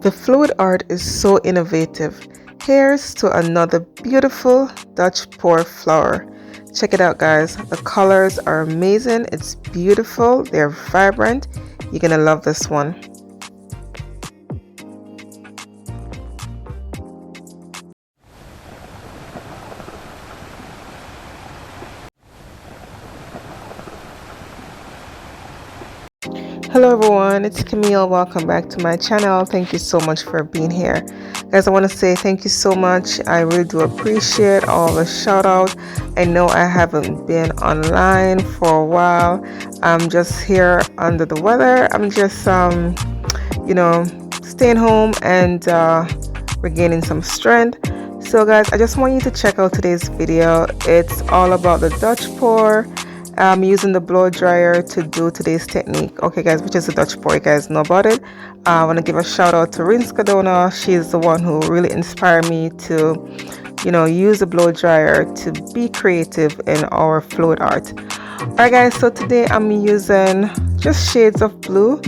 The fluid art is so innovative. Here's to another beautiful Dutch pour flower. Check it out, guys. The colors are amazing. It's beautiful. They're vibrant. You're gonna love this one. Hello everyone, it's Camille. Welcome back to my channel. Thank you so much for being here. Guys, I want to say thank you so much. I really do appreciate all the shout out. I know I haven't been online for a while. I'm just here under the weather. I'm just staying home and regaining some strength. So guys, I just want you to check out today's video. It's all about the Dutch pour. I'm using the blow dryer to do today's technique. Okay guys, which is the Dutch pour. You guys know about it. I want to give a shout out to Rinska Dona. She's the one who really inspired me to use the blow dryer to be creative in our fluid art. Alright guys, so today I'm using just shades of blue,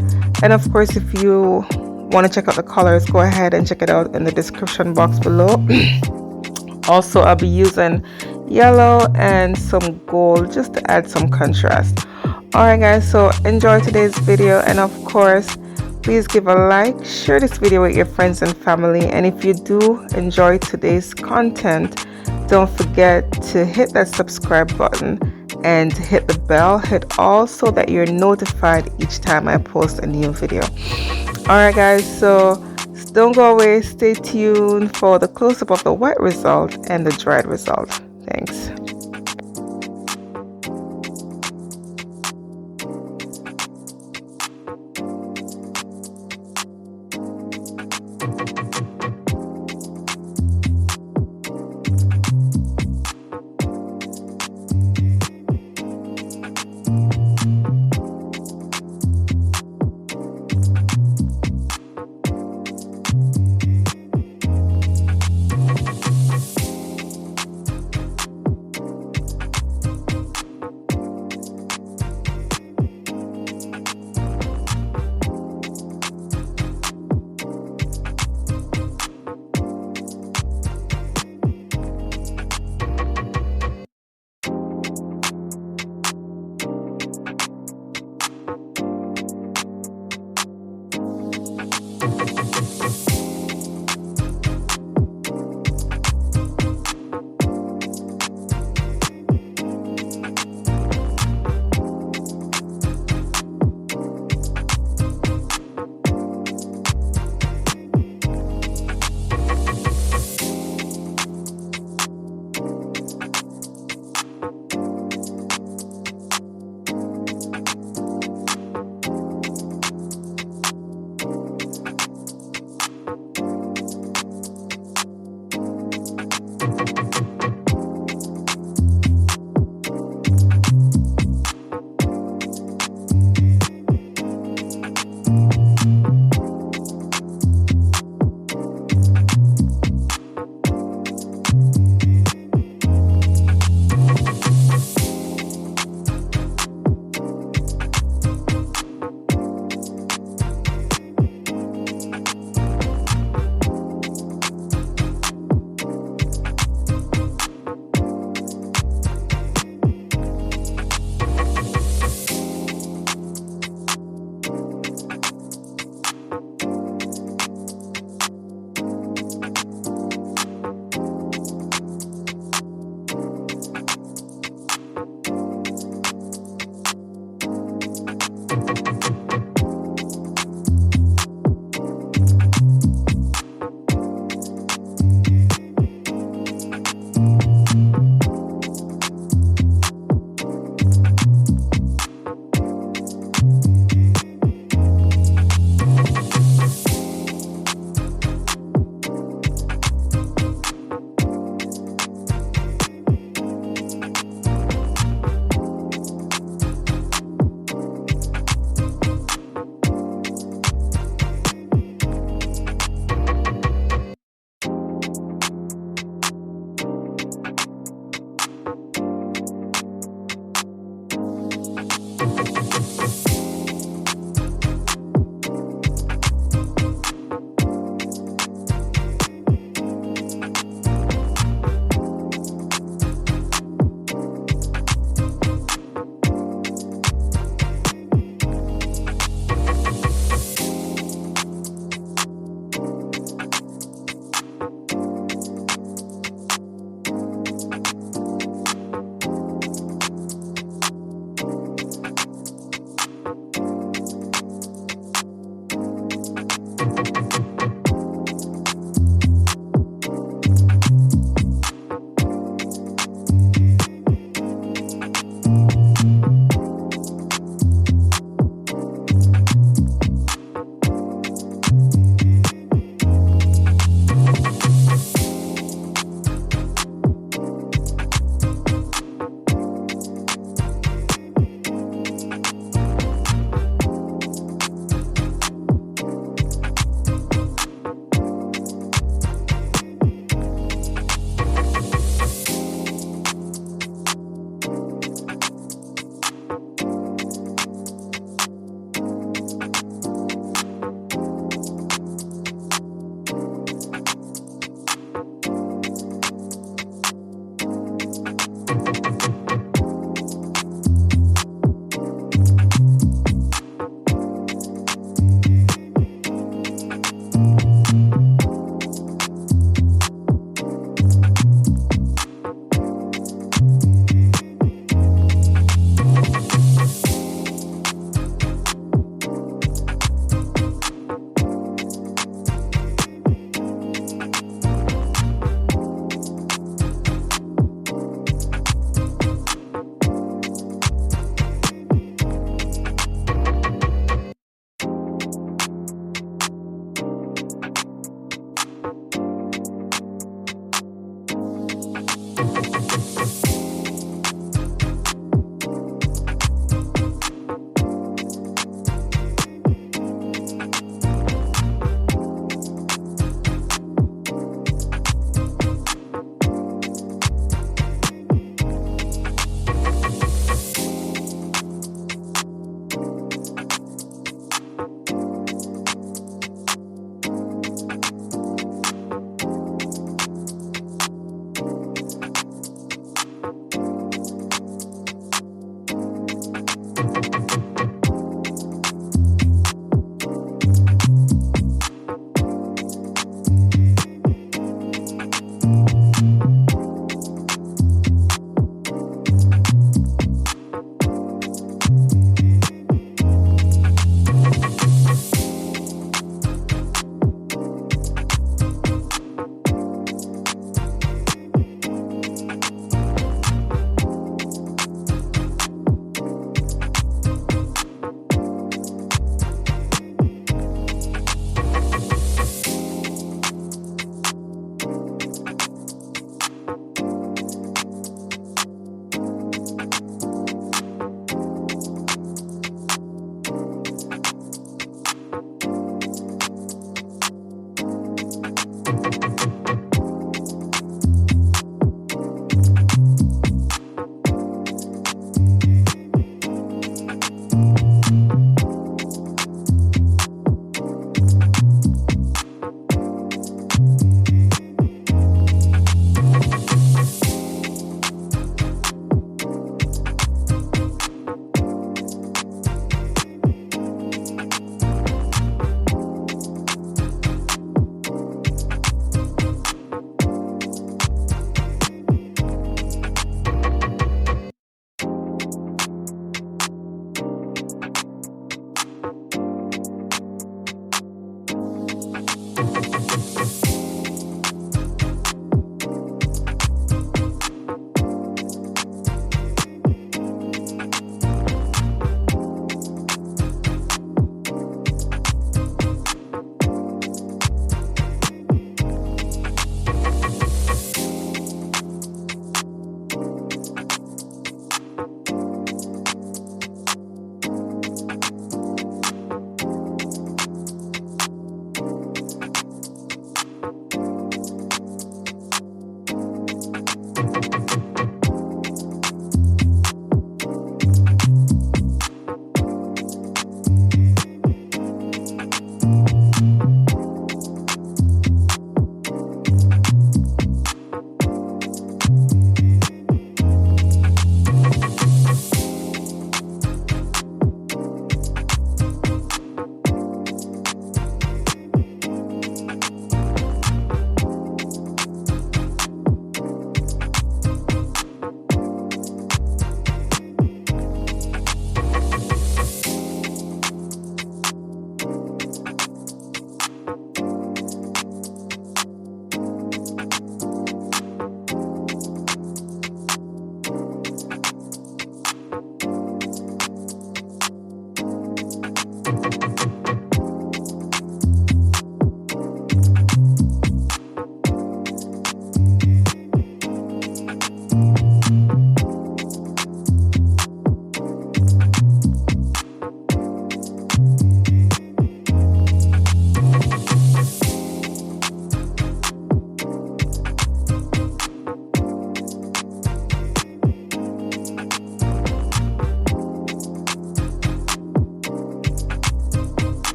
and of course if you want to check out the colors, go ahead and check it out in the description box below. Also, I'll be using yellow and some gold just to add some contrast. Alright guys, so enjoy today's video, and of course please give a like, share this video with your friends and family, and if you do enjoy today's content, don't forget to hit that subscribe button and hit the bell, hit all, so that you're notified each time I post a new video. Alright guys, so don't go away, stay tuned for the close-up of the wet result and the dried result. Thanks.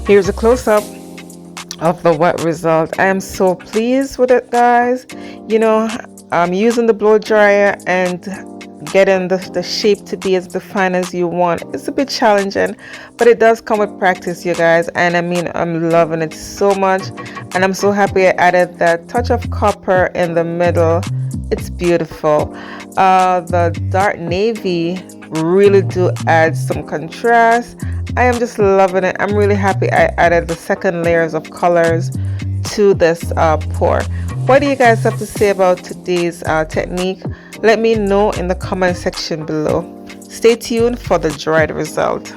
Here's a close-up of the wet result. I am so pleased with it, guys. You know, I'm using the blow dryer and getting the shape to be as defined as you want. It's a bit challenging, but it does come with practice, you guys. And I mean, I'm loving it so much, and I'm so happy I added that touch of copper in the middle. It's beautiful. The dark navy really do add some contrast. I am just loving it. I'm really happy I added the second layers of colors to this pour. What do you guys have to say about today's technique? Let me know in the comment section below. Stay tuned for the dried result.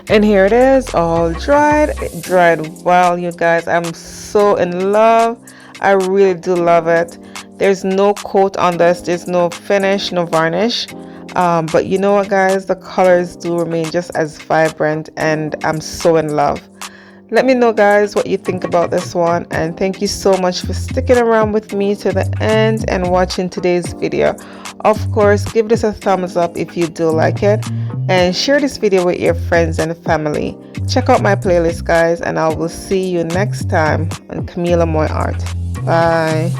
And here it is, all dried. It dried well, you guys. I'm so in love. I really do love it. There's no coat on this, there's no finish, no varnish, but you know what, guys, the colors do remain just as vibrant, and I'm so in love. Let me know, guys, what you think about this one, and thank you so much for sticking around with me to the end and watching today's video. Of course, give this a thumbs up if you do like it, and share this video with your friends and family. Check out my playlist, guys, and I will see you next time on Camila Moy Art. Bye.